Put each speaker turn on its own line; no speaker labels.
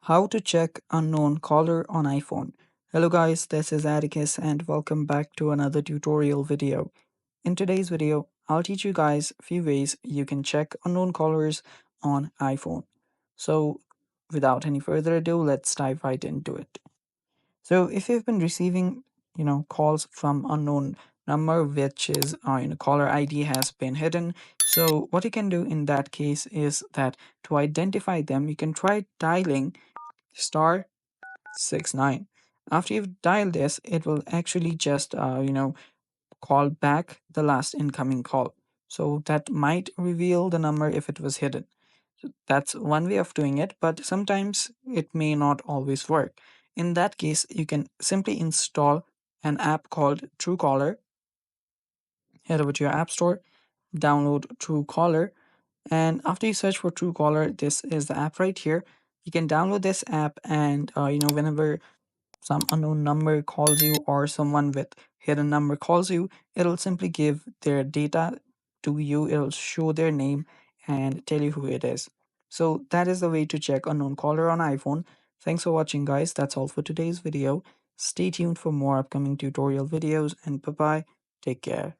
How to check unknown caller on iPhone. Hello guys, this is Atticus and welcome back to another tutorial video. In today's video, I'll teach you guys a few ways you can check unknown callers on iPhone. So without any further ado, let's dive right into it. So if you've been receiving, calls from unknown number which is caller ID has been hidden. So what you can do in that case is that to identify them, you can try dialing *69. After you've dialed this, it will actually just call back the last incoming call. So that might reveal the number if it was hidden. So that's one way of doing it, but sometimes it may not always work. In that case, you can simply install an app called Truecaller. Head over to your app store, download Truecaller, and after you search for Truecaller, this is the app right here. You can download this app, and whenever some unknown number calls you or someone with hidden number calls you, it'll simply give their data to you. It'll show their name and tell you who it is. So that is the way to check unknown caller on iPhone. Thanks for watching guys. That's all for today's video. Stay tuned for more upcoming tutorial videos and bye bye. Take care.